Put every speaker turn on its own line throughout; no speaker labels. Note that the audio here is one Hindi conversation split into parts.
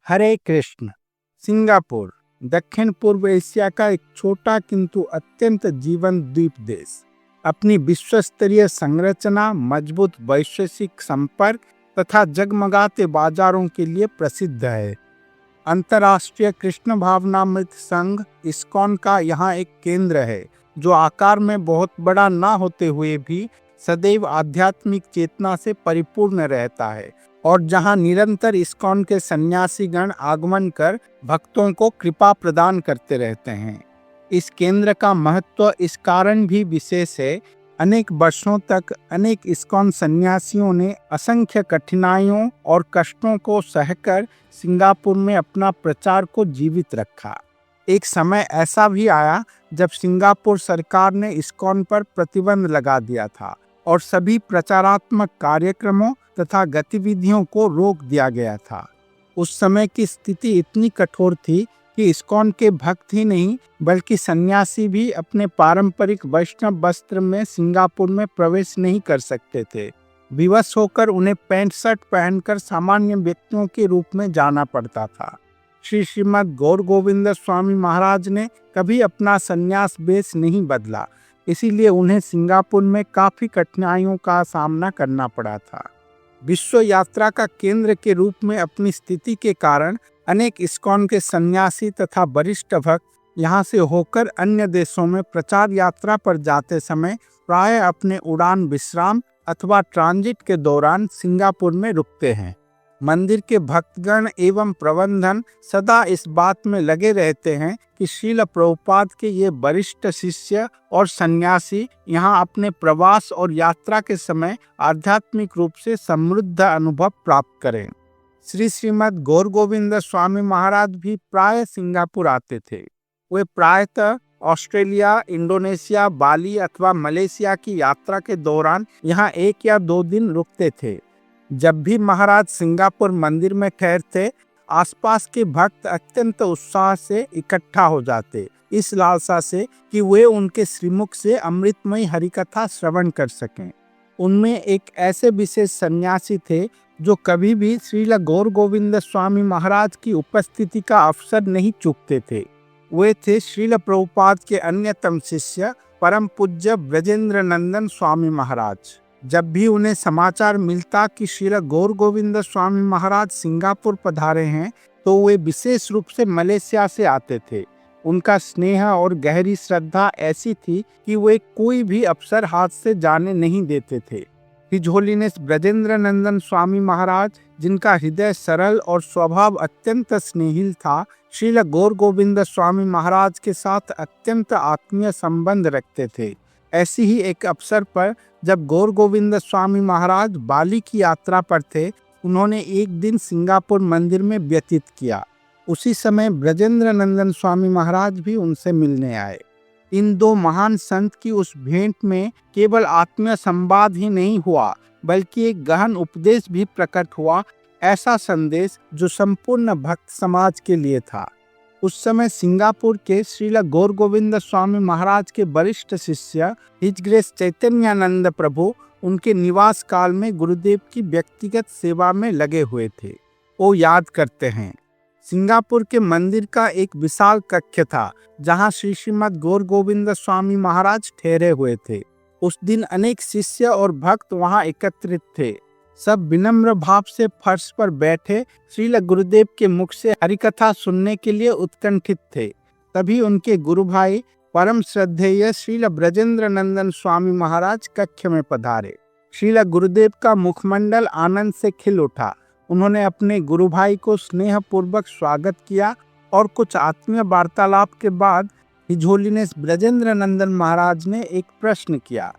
हरे कृष्ण। सिंगापुर दक्षिण पूर्व एशिया का एक छोटा किंतु अत्यंत जीवंत द्वीप देश अपनी विश्व स्तरीय संरचना, मजबूत वैश्विक संपर्क तथा जगमगाते बाजारों के लिए प्रसिद्ध है। अंतर्राष्ट्रीय कृष्ण भावनामृत संघ इस्कॉन का यहाँ एक केंद्र है, जो आकार में बहुत बड़ा ना होते हुए भी सदैव आध्यात्मिक चेतना से परिपूर्ण रहता है और जहाँ निरंतर इस्कॉन के सन्यासीगण आगमन कर भक्तों को कृपा प्रदान करते रहते हैं। इस केंद्र का महत्व इस कारण भी विशेष है, अनेक वर्षों तक अनेक इस्कॉन सन्यासियों ने असंख्य कठिनाइयों और कष्टों को सहकर सिंगापुर में अपना प्रचार को जीवित रखा। एक समय ऐसा भी आया जब सिंगापुर सरकार ने इस्कॉन पर प्रतिबंध लगा दिया था और सभी प्रचारात्मक कार्यक्रमों तथा गतिविधियों को रोक दिया गया था। उस समय की स्थिति इतनी कठोर थी कि इस्कॉन के भक्त ही नहीं बल्कि सन्यासी भी अपने पारंपरिक वैष्णव वस्त्र में सिंगापुर में प्रवेश नहीं कर सकते थे। विवश होकर उन्हें पैंट शर्ट पहनकर सामान्य व्यक्तियों के रूप में जाना पड़ता था। श्रीमद् गौर गोविंद स्वामी महाराज ने कभी अपना संन्यास वेश नहीं बदला, इसीलिए उन्हें सिंगापुर में काफी कठिनाइयों का सामना करना पड़ा था। विश्व यात्रा का केंद्र के रूप में अपनी स्थिति के कारण अनेक इस्कॉन के सन्यासी तथा वरिष्ठ भक्त यहाँ से होकर अन्य देशों में प्रचार यात्रा पर जाते समय प्राय अपने उड़ान विश्राम अथवा ट्रांजिट के दौरान सिंगापुर में रुकते हैं। मंदिर के भक्तगण एवं प्रबंधन सदा इस बात में लगे रहते हैं कि श्रील प्रभुपाद के ये वरिष्ठ शिष्य और सन्यासी यहाँ अपने प्रवास और यात्रा के समय आध्यात्मिक रूप से समृद्ध अनुभव प्राप्त करें। श्रीमद् गौर गोविंद स्वामी महाराज भी प्राय सिंगापुर आते थे। वे प्रायतः ऑस्ट्रेलिया, इंडोनेशिया, बाली अथवा मलेशिया की यात्रा के दौरान यहाँ 1 या 2 दिन रुकते थे। जब भी महाराज सिंगापुर मंदिर में ठहरते, आसपास के भक्त अत्यंत उत्साह से इकट्ठा हो जाते, इस लालसा से कि वे उनके श्रीमुख से अमृतमयी हरिकथा श्रवण कर सकें। उनमें एक ऐसे विशेष सन्यासी थे जो कभी भी श्रील गौर गोविंद स्वामी महाराज की उपस्थिति का अवसर नहीं चूकते थे। वे थे श्रील प्रभुपाद के अन्यतम शिष्य परम पूज्य ब्रजेंद्र नंदन स्वामी महाराज। जब भी उन्हें समाचार मिलता कि श्रील गौर गोविंद स्वामी महाराज सिंगापुर पधारे हैं, तो वे विशेष रूप से मलेशिया से आते थे। उनका स्नेह और गहरी श्रद्धा ऐसी थी कि वे कोई भी अवसर हाथ से जाने नहीं देते थे। हिज होलीनेस ब्रजेंद्र नंदन स्वामी महाराज, जिनका हृदय सरल और स्वभाव अत्यंत स्नेहिल था, श्रील गौर गोविंद स्वामी महाराज के साथ अत्यंत आत्मीय संबंध रखते थे। ऐसी ही एक अवसर पर जब गौर गोविंद स्वामी महाराज बाली की यात्रा पर थे, उन्होंने एक दिन सिंगापुर मंदिर में व्यतीत किया। उसी समय ब्रजेंद्र नंदन स्वामी महाराज भी उनसे मिलने आए। इन 2 महान संत की उस भेंट में केवल आत्मीय संवाद ही नहीं हुआ, बल्कि एक गहन उपदेश भी प्रकट हुआ, ऐसा संदेश जो संपूर्ण भक्त समाज के लिए था। उस समय सिंगापुर के श्रील गौर गोविंद स्वामी महाराज के वरिष्ठ शिष्य हिज ग्रेस चैतन्यानंद प्रभु उनके निवास काल में गुरुदेव की व्यक्तिगत सेवा में लगे हुए थे। वो याद करते हैं, सिंगापुर के मंदिर का एक विशाल कक्ष था जहाँ श्रीमद् गौर गोविंद स्वामी महाराज ठहरे हुए थे। उस दिन अनेक शिष्य और भक्त वहाँ एकत्रित थे। सब विनम्र भाव से फर्श पर बैठे श्रील गुरुदेव के मुख से हरिकथा सुनने के लिए उत्कंठित थे। तभी उनके गुरु भाई परम श्रद्धेय श्रील ब्रजेंद्र नंदन स्वामी महाराज कक्ष में पधारे। श्रील गुरुदेव का मुखमंडल आनंद से खिल उठा। उन्होंने अपने गुरु भाई को स्नेह पूर्वक स्वागत किया और कुछ आत्मीय वार्तालाप के बाद हिज होलीनेस ब्रजेंद्र नंदन महाराज ने एक प्रश्न किया।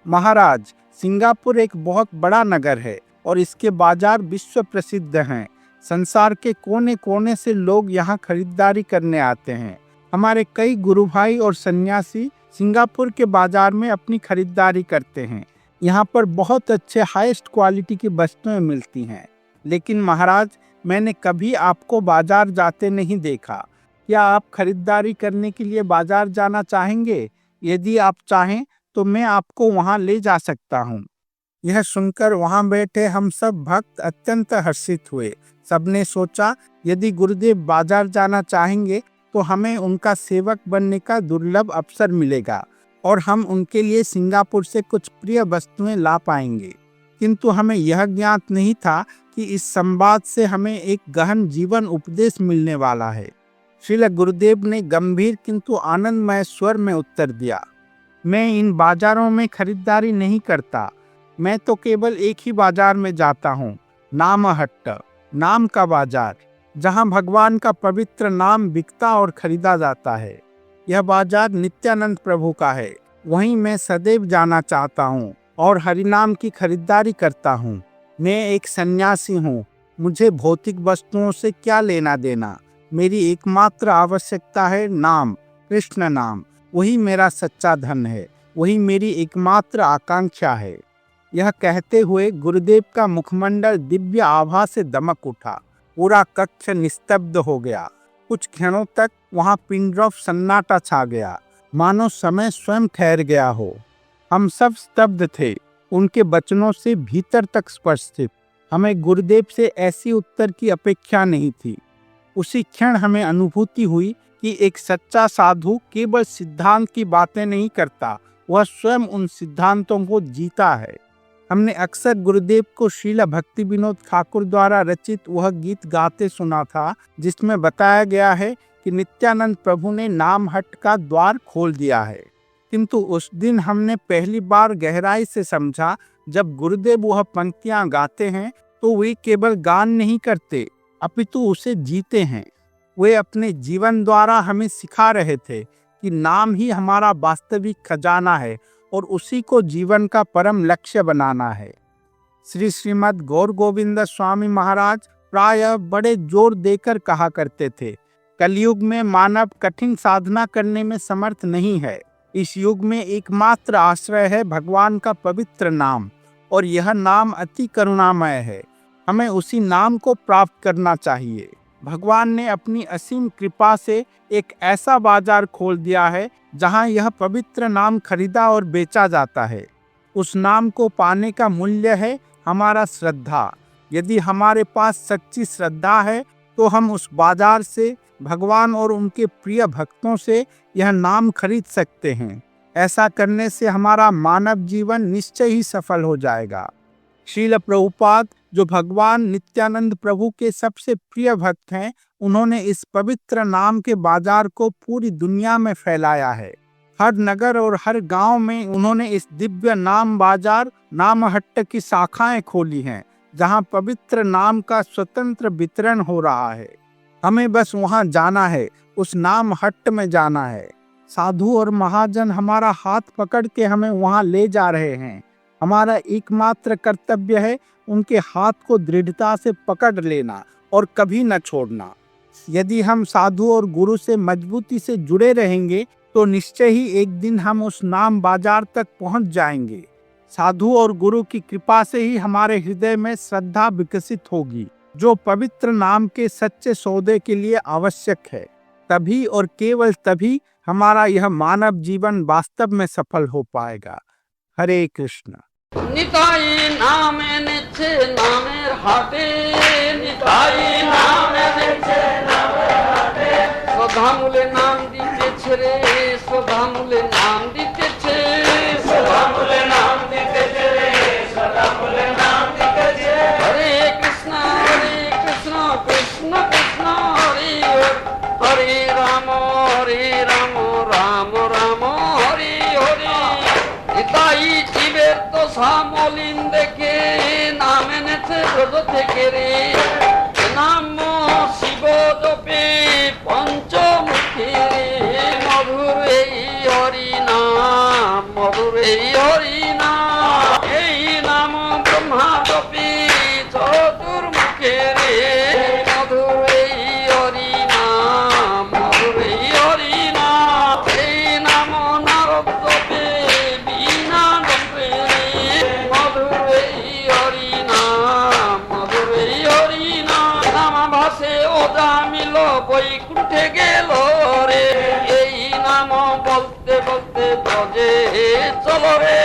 महाराज, सिंगापुर एक बहुत बड़ा नगर है और इसके बाजार विश्व प्रसिद्ध हैं। संसार के कोने कोने से लोग यहाँ खरीदारी करने आते हैं। हमारे कई गुरु भाई और सन्यासी सिंगापुर के बाजार में अपनी खरीदारी करते हैं। यहाँ पर बहुत अच्छे हाईएस्ट क्वालिटी की वस्तुएं मिलती हैं। लेकिन महाराज, मैंने कभी आपको बाजार जाते नहीं देखा। क्या आप खरीदारी करने के लिए बाजार जाना चाहेंगे? यदि आप चाहें तो मैं आपको वहां ले जा सकता हूँ। यह सुनकर वहां बैठे हम सब भक्त अत्यंत हर्षित हुए। सबने सोचा यदि गुरुदेव बाजार जाना चाहेंगे तो हमें उनका सेवक बनने का दुर्लभ अवसर मिलेगा और हम उनके लिए सिंगापुर से कुछ प्रिय वस्तुएं ला पाएंगे। किंतु हमें यह ज्ञात नहीं था कि इस संवाद से हमें एक गहन जीवन उपदेश मिलने वाला है। श्रील गुरुदेव ने गंभीर किंतु आनंदमय स्वर में उत्तर दिया, मैं इन बाजारों में खरीदारी नहीं करता। मैं तो केवल एक ही बाजार में जाता हूँ, नामहट्ट, नाम का बाजार, जहाँ भगवान का पवित्र नाम बिकता और खरीदा जाता है। यह बाजार नित्यानंद प्रभु का है। वहीं मैं सदैव जाना चाहता हूँ और हरिनाम की खरीदारी करता हूँ। मैं एक सन्यासी हूँ। मुझे भौतिक वस्तुओं से क्या लेना देना। मेरी एकमात्र आवश्यकता है नाम, कृष्ण नाम। वही मेरा सच्चा धन है। वही मेरी एकमात्र आकांक्षा है। यह कहते हुए गुरुदेव का मुखमंडल दिव्य आभा से दमक उठा। पूरा कक्ष निस्तब्ध हो गया। कुछ क्षणों तक वहां पिन ड्रॉप सन्नाटा छा गया, मानो समय स्वयं ठहर गया हो। हम सब स्तब्ध थे, उनके वचनों से भीतर तक स्पर्शित। हमें गुरुदेव से ऐसी उत्तर की अपेक्षा नहीं थी। उसी क्षण हमें अनुभूति हुई कि एक सच्चा साधु केवल सिद्धांत की बातें नहीं करता, वह स्वयं उन सिद्धांतों को जीता है। हमने अक्सर गुरुदेव को श्रील भक्ति विनोद ठाकुर द्वारा रचित वह गीत गाते सुना था, जिसमें बताया गया है कि नित्यानंद प्रभु ने नामहट्ट का द्वार खोल दिया है। किंतु उस दिन हमने पहली बार गहराई से समझा, जब गुरुदेव वह पंक्तियां गाते हैं तो वे केवल गान नहीं करते, अपितु उसे जीते हैं। वे अपने जीवन द्वारा हमें सिखा रहे थे कि नाम ही हमारा वास्तविक खजाना है और उसी को जीवन का परम लक्ष्य बनाना है। श्रीमद् गौर गोविंद स्वामी महाराज प्रायः बड़े जोर देकर कहा करते थे, कलयुग में मानव कठिन साधना करने में समर्थ नहीं है। इस युग में एकमात्र आश्रय है भगवान का पवित्र नाम, और यह नाम अति करुणामय है। हमें उसी नाम को प्राप्त करना चाहिए। भगवान ने अपनी असीम कृपा से एक ऐसा बाजार खोल दिया है जहां यह पवित्र नाम खरीदा और बेचा जाता है। उस नाम को पाने का मूल्य है हमारा श्रद्धा। यदि हमारे पास सच्ची श्रद्धा है तो हम उस बाजार से भगवान और उनके प्रिय भक्तों से यह नाम खरीद सकते हैं। ऐसा करने से हमारा मानव जीवन निश्चय ही सफल हो जाएगा। श्रील प्रभुपाद, जो भगवान नित्यानंद प्रभु के सबसे प्रिय भक्त हैं, उन्होंने इस पवित्र नाम के बाजार को पूरी दुनिया में फैलाया है। हर नगर और हर गांव में उन्होंने इस दिव्य नाम बाजार नामहट्ट की शाखाएं खोली हैं, जहां पवित्र नाम का स्वतंत्र वितरण हो रहा है। हमें बस वहां जाना है, उस नामहट्ट में जाना है। साधु और महाजन हमारा हाथ पकड़ के हमें वहां ले जा रहे हैं। हमारा एकमात्र कर्तव्य है उनके हाथ को दृढ़ता से पकड़ लेना और कभी न छोड़ना। यदि हम साधु और गुरु से मजबूती से जुड़े रहेंगे तो निश्चय ही एक दिन हम उस नाम बाजार तक पहुंच जाएंगे। साधु और गुरु की कृपा से ही हमारे हृदय में श्रद्धा विकसित होगी, जो पवित्र नाम के सच्चे सौदे के लिए आवश्यक है। तभी और केवल तभी हमारा यह मानव जीवन वास्तव में सफल हो पाएगा। हरे कृष्ण।
নিতাই নামে নিচ্ছে নামের হাটে, নিতাই নামে নিচ্ছে নামের হাটে, শ্রদ্ধামূলে নাম দিতেছে রে, শ্রদ্ধামূলে নাম দিতেছে, শ্রদ্ধামূলে নাম দিতেছে রে, শ্রদ্ধামূলে নাম দিতেছে। হরে কৃষ্ণ কৃষ্ণ কৃষ্ণ হরে হরে রাম রাম রাম হরে হরে। নিতাই জীবের তো সামলিন দেখে নাম এনেছে ব্রত থেকে রে, নাম শিব জপে পঞ্চমুখী রে, মধুর এই হরি নাম, মধুর এই হরি নাম, এই নাম ব্রহ্মা জপে চতুর্মুখে রে, মধুর এই হরি নাম, মধুর এই হরি নাম, এই নাম নারদ জপে বিনা জপে রে, মধুর এই হরি নাম, মধুর এই হরি নাম, নাম ভাসে ওজা মিল বৈকুণ্ঠে গেল রে, এই নাম বলতে বলতে ব্রজে চলো রে।